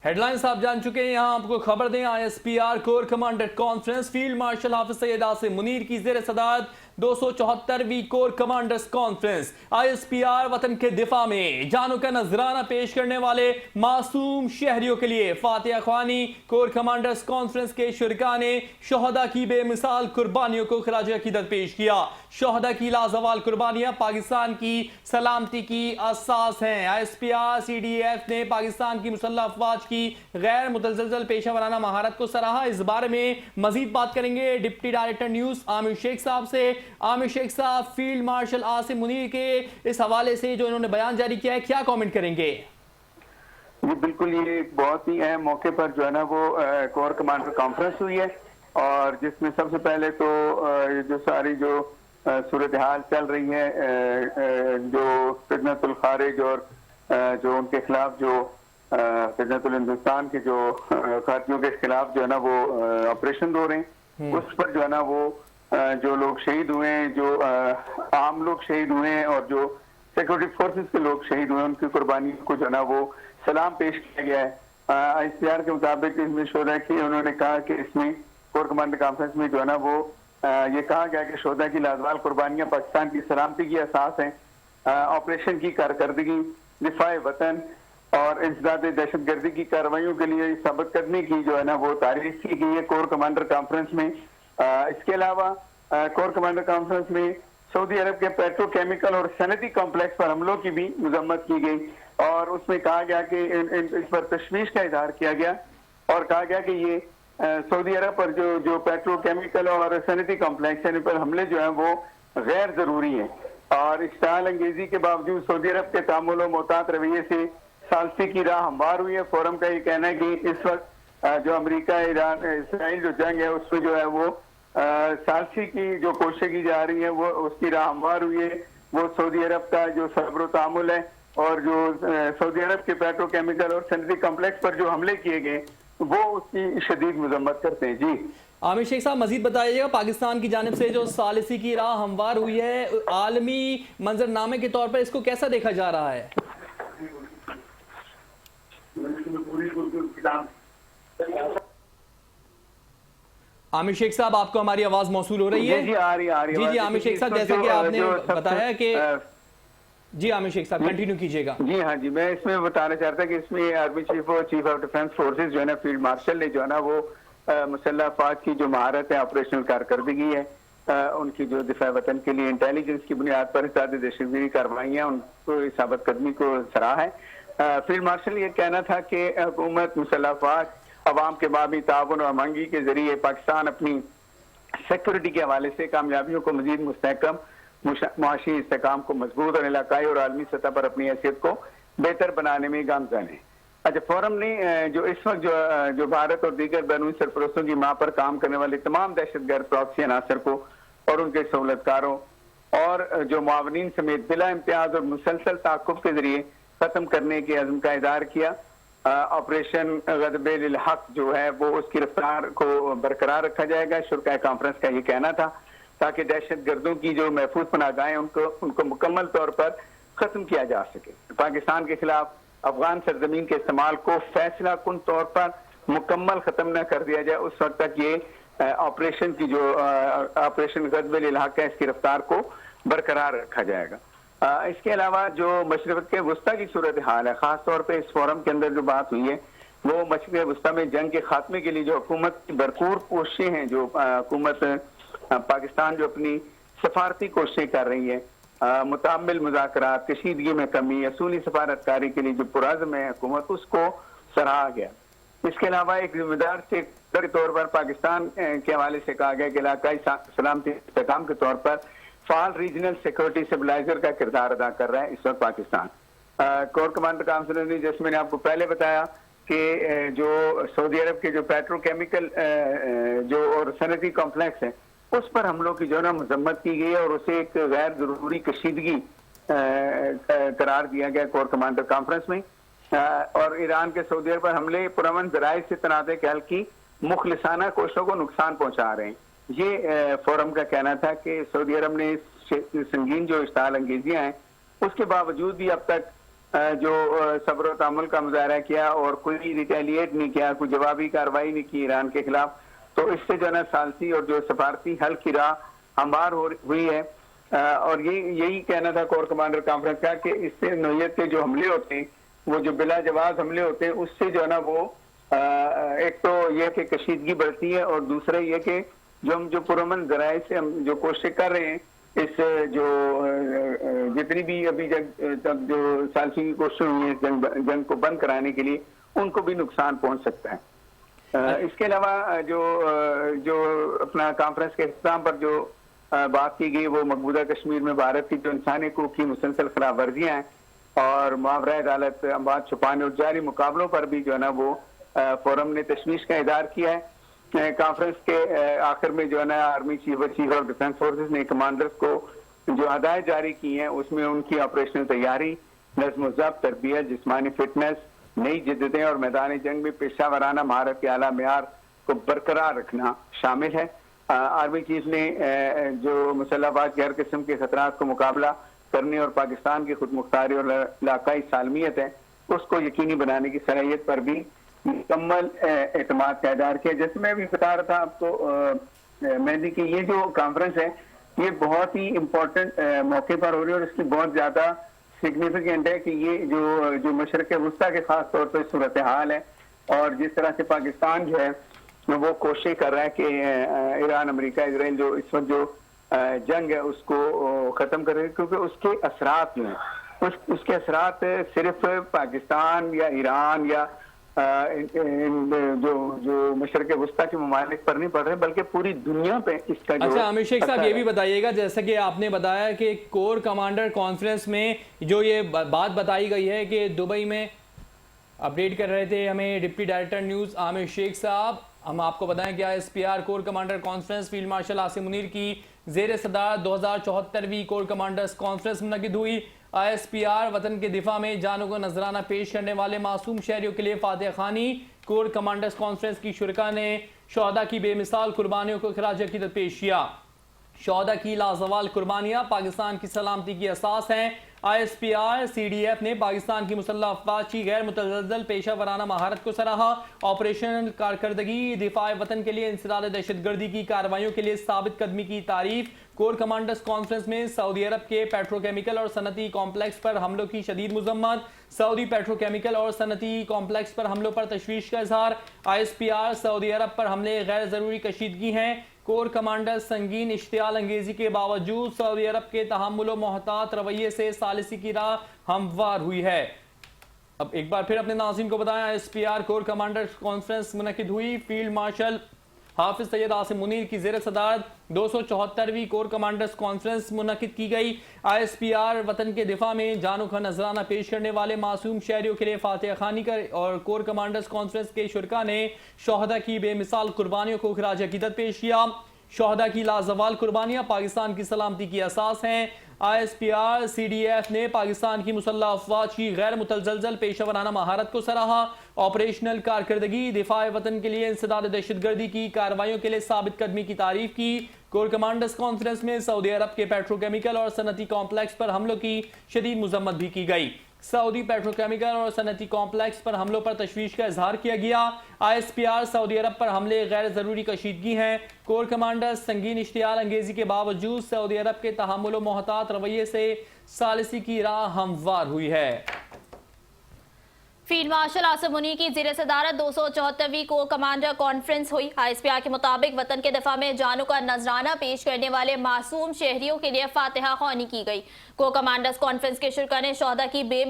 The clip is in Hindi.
हेडलाइंस आप जान चुके हैं। यहां आपको खबर दें, ISPR corps commander conference field marshal Hafiz Syed Asim Munir की जेर सदारत 274वीं कोर कमांडर्स कॉन्फ्रेंस आईएसपीआर वतन के दिफा में जानों का नजराना पेश करने वाले मासूम शहरियों के लिए फातिहा ख्वानी कोर कमांडर्स कॉन्फ्रेंस के शुरका ने शोहदा की बेमिसाल कुर्बानियों को खराज अकीदत पेश किया। शोहदा की लाजवाल कुर्बानियां पाकिस्तान की सलामती की असास हैं। आईएसपीआर सीडीएफ ने पाकिस्तान की मुसल्लह अफवाज की गैर मुतज़लज़ल पेशा वराना महारत को सराहा। इस बारे में मजीद बात करेंगे deputy director news Aamir Sheikh साहब से। आमिर शेख साहब, फील्ड मार्शल आसिम मुनीर के इस हवाले से जो इन्होंने बयान जारी किया है, क्या कमेंट करेंगे? जी बिल्कुल, ये बहुत ही अहम मौके पर जो है ना वो कोर कमांडर कॉन्फ्रेंस हुई है और जिसमें सबसे पहले तो जो सारी जो सूरत हाल चल रही है, जो फितनतुल खारिज और जो उनके खिलाफ जो फितनतुल हिंदुस्तान के जो खातियों के खिलाफ जो है ना वो ऑपरेशन हो रहे हैं, उस पर जो है ना वो जो लोग शहीद हुए हैं, जो आम लोग शहीद हुए हैं और जो सिक्योरिटी फोर्सेस के लोग शहीद हुए हैं, उनकी कुर्बानी को जो है ना वो सलाम पेश किया गया है। आईसीआर के मुताबिक इसमें शोधा की उन्होंने कहा कि इसमें कोर कमांडर कॉन्फ्रेंस में जो है ना वो ये कहा गया कि शोधा की लाजवाल कुर्बानियां पाकिस्तान की सलामती की असास हैं। ऑपरेशन की कारकर्दगी, दिफाए वतन और इंसदाद दहशतगर्दी की कार्रवाइयों के लिए साबित करने की जो है ना वो तारीफ की गई है कोर कमांडर कॉन्फ्रेंस में। इसके अलावा कोर कमांडर कॉन्फ्रेंस में सऊदी अरब के पेट्रोकेमिकल और सनती कॉम्प्लेक्स पर हमलों की भी मजम्मत की गई और उसमें कहा गया कि इस पर तशवीश का इजहार किया गया और कहा गया कि ये सऊदी अरब पर जो पेट्रोकेमिकल और सनती कॉम्प्लेक्स है, इन पर हमले जो है वो गैर जरूरी है और इश्ताल अंगेजी के बावजूद सऊदी अरब के तामुल और मोहतात रवैये से सालसी की राह हमवार हुई है। फोरम का ये कहना है कि इस वक्त जो अमेरिका ईरान इसराइल जो जंग है उसमें जो है वो सालसी की जो कोशिश की जा रही है वो उसकी राह हमवार हुई है। वो सऊदी अरब का जो सब्र तामुल है और जो सऊदी अरब के पेट्रोकेमिकल और सनती कॉम्प्लेक्स पर जो हमले किए गए वो उसकी शदीद मजम्मत करते हैं। जी आमिर शेख साहब, मजीद बताइएगा, पाकिस्तान की जानिब से जो सालिसी की राह हमवार हुई है, आलमी मंजरनामे के तौर पर इसको कैसा देखा जा रहा है? आमिर शेख साहब, आपको हमारी आवाज मौसूल हो रही है? जी आ रही है। जी आमिर शेख साहब, जैसे कि आपने बताया कि जी आमिर शेख साहब कंटिन्यू कीजिएगा। जी हाँ जी, मैं इसमें बताना चाहता कि इसमें आर्मी चीफ और चीफ ऑफ डिफेंस फोर्सेस जो है ना फील्ड मार्शल ने जो है ना वो मुसल्लह अफवाज की जो महारत है, ऑपरेशनल कारकर्दगी है, उनकी जो दिफा वतन के लिए इंटेलिजेंस की बुनियाद पर दहशतगर्दी कार्रवाइयाँ, उनको साबित कदमी को सराहा है। फील्ड मार्शल ये कहना था कि हुकूमत मुसल्लह अफवाज अवाम के बाबी ताउन और महंगी के जरिए पाकिस्तान अपनी सिक्योरिटी के हवाले से कामयाबियों को मजीद मुस्तहकम, मुआशी इस्तेकाम को मजबूत और इलाकाई और आलमी सतह पर अपनी हैसियत को बेहतर बनाने में गामजन है। अच्छा, फोरम ने जो इस वक्त जो भारत और दीगर बैरून सरपरस्तों की माँ पर काम करने वाले तमाम दहशतगर्द प्रॉक्सी अनासर को और उनके सहूलतकारों और जो मुआवनीन समेत बिला इम्तियाज और मुसलसल ताकुब के जरिए खत्म करने के अज़्म का इज़हार किया। ऑपरेशन गदबे हक जो है वो उसकी रफ्तार को बरकरार रखा जाएगा, शुरका कॉन्फ्रेंस का ये कहना था, ताकि दहशत गर्दों की जो महफूज पनाहगाहें उनको मुकम्मल तौर पर खत्म किया जा सके। पाकिस्तान के खिलाफ अफगान सरजमीन के इस्तेमाल को फैसला कुन तौर पर मुकम्मल खत्म न कर दिया जाए, उस वक्त तक ये ऑपरेशन की जो ऑपरेशन गदबे हक है, इसकी रफ्तार को बरकरार रखा जाएगा। इसके अलावा जो मशरिक़ के वस्ता की सूरत हाल है, खास तौर पे इस फोरम के अंदर जो बात हुई है वो मशरिक़ वस्ता में जंग के खात्मे के लिए जो हुकूमत की भरपूर कोशिशें हैं, जो हुकूमत पाकिस्तान जो अपनी सफारती कोशिशें कर रही है, मुतामिल मुज़ाकरात, कशीदगी में कमी, असूली सफारतकारी के लिए जो पुरज़्म है हुकूमत, उसको सराहा गया। इसके अलावा एक जिम्मेदार से तौर पर पाकिस्तान के हवाले से कहा गया कि इलाकाई सलामती इस्तेहकाम के तौर पर फाल रीजनल सिक्योरिटी स्टेबलाइजर का किरदार अदा कर रहा है इस वक्त पाकिस्तान। कोर कमांडर काउंसिल ने, जैसे मैंने आपको पहले बताया कि जो सऊदी अरब के जो पेट्रोकेमिकल जो और सनती कॉम्प्लेक्स है उस पर हमलों की जो है ना मजम्मत की गई है और उसे एक गैर जरूरी कशीदगी करार दिया गया कोर कमांडर कॉन्फ्रेंस में। और ईरान के सऊदी अरब पर हमले पुरअमन ज़राए से तनाज़े के हल की मुखलिसाना कोशिशों को नुकसान पहुंचा रहे हैं। ये फोरम का कहना था कि सऊदी अरब ने संगीन जो इश्ताल अंगेजियां हैं उसके बावजूद भी अब तक जो सब्र और तहम्मुल का मुजाहरा किया और कोई रिटेलिएट नहीं किया, कोई जवाबी कार्रवाई नहीं की ईरान के खिलाफ, तो इससे जो है ना सालसी और जो सफारती हल की राह हमवार हुई है। और यही कहना था कोर कमांडर कॉन्फ्रेंस का कि इससे नौयत के जो हमले होते हैं, वो जो बिला जवाब हमले होते हैं, उससे जो है ना वो एक तो यह कि कशीदगी बढ़ती है और दूसरा ये कि जो हम जो पुरअमन जराए से हम जो कोशिश कर रहे हैं, इस जो जितनी भी अभी तक जो सालसी की कोशिश हुई है जंग को बंद कराने के लिए, उनको भी नुकसान पहुंच सकता है। इसके अलावा जो अपना कॉन्फ्रेंस के इख्तिताम पर जो बात की गई, वो मकबूजा कश्मीर में भारत की जो इंसानी हकूक की मुसलसल खिलाफ वर्जियाँ हैं और मुआवरा अदालत अमवात छुपाने और जारी मुकाबलों पर भी जो है ना वो फोरम ने तशवीश का इज़हार किया है। कॉन्फ्रेंस के आखिर में जो है ना army chief of defence forces ने कमांडर्स को जो हदायत जारी की हैं, उसमें उनकी ऑपरेशनल तैयारी, नज़्म ज़ब्त, तरबियत, जिस्मानी फिटनेस, नई जिद्दतें और मैदान जंग में पेशा वराना महारत के आला मेयार को बरकरार रखना शामिल है। आर्मी चीफ ने जो मुसल्लहफात की हर किस्म के खतरात को मुकाबला करने और पाकिस्तान की खुद मुख्तारी और इलाकाई सालमियत है, उसको यकीनी बनाने की सलाहियत पर भी मुकम्मल एतमाद का इज़हार किया। जैसे मैं भी बता रहा था आपको मेहदी की ये जो कॉन्फ्रेंस है, ये बहुत ही इम्पोर्टेंट मौके पर हो रही है और इसकी बहुत ज़्यादा सिग्निफिकेंट है कि ये जो मशरक़ वस्ता के खास तौर पर सूरत हाल है और जिस तरह से पाकिस्तान जो है वो कोशिश कर रहा है कि ईरान, अमेरिका, इजराइल जो इस वक्त जो जंग है उसको ख़त्म करे, क्योंकि उसके असरात जो हैं उसके असरात सिर्फ पाकिस्तान या ईरान या जो मशरक़ वस्ता के ममालिक पर नहीं पड़ रहे, बल्कि पूरी दुनिया पे इसका जो। अच्छा आमिर शेख साहब, ये भी बताइएगा, जैसे कि आपने बताया कि कोर कमांडर कॉन्फ्रेंस में जो ये बात बताई गई है कि दुबई में अपडेट कर रहे थे हमें deputy director news Aamir Sheikh साहब, हम आपको बताएं कि ISPR core commander conference field marshal Asim Munir की ज़ेर सदार 2074वीं कोर कमांडर्स कॉन्फ्रेंस मुनक़िद हुई। ISPR वतन के दिफा में जानों को नजराना पेश करने वाले मासूम शहरियों के लिए फातिहा खानी। कोर कमांडर्स कॉन्फ्रेंस की शुरका ने शहदा की बेमिसाल कुर्बानियों को खराज अकीदत पेश किया। शहदा की लाजवाल कुर्बानियाँ पाकिस्तान की सलामती की असास हैं। ISPR CDF ने पाकिस्तान की मुसल्लह अफवाज की गैर मुतज़ल्ज़ल पेशा वराना महारत को सराहा। ऑपरेशनल कारकर्दगी, दिफाए वतन के लिए इंसदाद दहशतगर्दी की कार्रवाइयों के लिए साबित कदमी की तारीफ। कोर कमांडर्स कॉन्फ्रेंस में सऊदी अरब के पेट्रोकेमिकल और सनती कॉम्प्लेक्स पर हमलों की शदीद मजम्मत। सऊदी पेट्रोकेमिकल और सनती कॉम्प्लेक्स पर हमलों पर तशवीश का इजहार। ISPR सऊदी अरब पर हमले गैर ज़रूरी कशीदगी हैं। कोर कमांडर संगीन इश्तियाल अंगेजी के बावजूद सऊदी अरब के तहम्मुल व मोहतात रवैये से सालिसी की राह हमवार हुई है। अब एक बार फिर अपने नाज़रीन को बताएं, ISPR कोर कमांडर कॉन्फ्रेंस मुनक़िद हुई। फील्ड मार्शल हाफिज सैयद आसिम मुनीर की ज़ेर सदारत 274वीं कोर कमांडर्स कॉन्फ्रेंस मुनक़िद की गई। ISPR वतन के दिफा में जानों का नजराना पेश करने वाले मासूम शहरियों के लिए फातिहा खानी कर और कोर कमांडर्स कॉन्फ्रेंस के शुरका ने शहदा की बेमिसाल कुर्बानियों को खराज अकीदत पेश किया। शहदा की लाजवाल कुर्बानियाँ पाकिस्तान की सलामती की असास हैं। ISPR CDF ने पाकिस्तान की मुसल्लह अफवाज की गैर मुतज़ल्ज़ल पेशा वराना महारत को सराहा। ऑपरेशनल कारकर्दगी, दिफाए वतन के लिए इंसदाद दहशतगर्दी की कार्रवाइयों के लिए साबित कदमी की तारीफ की। कोर कमांडर्स कॉन्फ्रेंस में सऊदी अरब के पेट्रोकेमिकल और सनती कॉम्प्लेक्स पर हमलों की शदीद मजम्मत भी की गई। सऊदी पेट्रोकेमिकल और सनती कॉम्प्लेक्स पर हमलों पर तशवीश का इजहार किया गया। ISPR सऊदी अरब पर हमले गैर ज़रूरी कशीदगी हैं। कोर कमांडर संगीन इश्तियाल अंगेजी के बावजूद सऊदी अरब के तहम्मुल व मोहतात रवैये से सालिसी की राह हमवार हुई है। फील्ड मार्शल आसिम मुनीर की ज़ेर सदारत 274वीं कोर कमांडर कॉन्फ्रेंस हुई। ISPR के मुताबिक वतन के दिफा में जानों का नजराना पेश करने वाले मासूम शहरियों के लिए फातिहा ख्वानी की गई। कोर कमांडर्स कॉन्फ्रेंस के शुरका ने शहदा की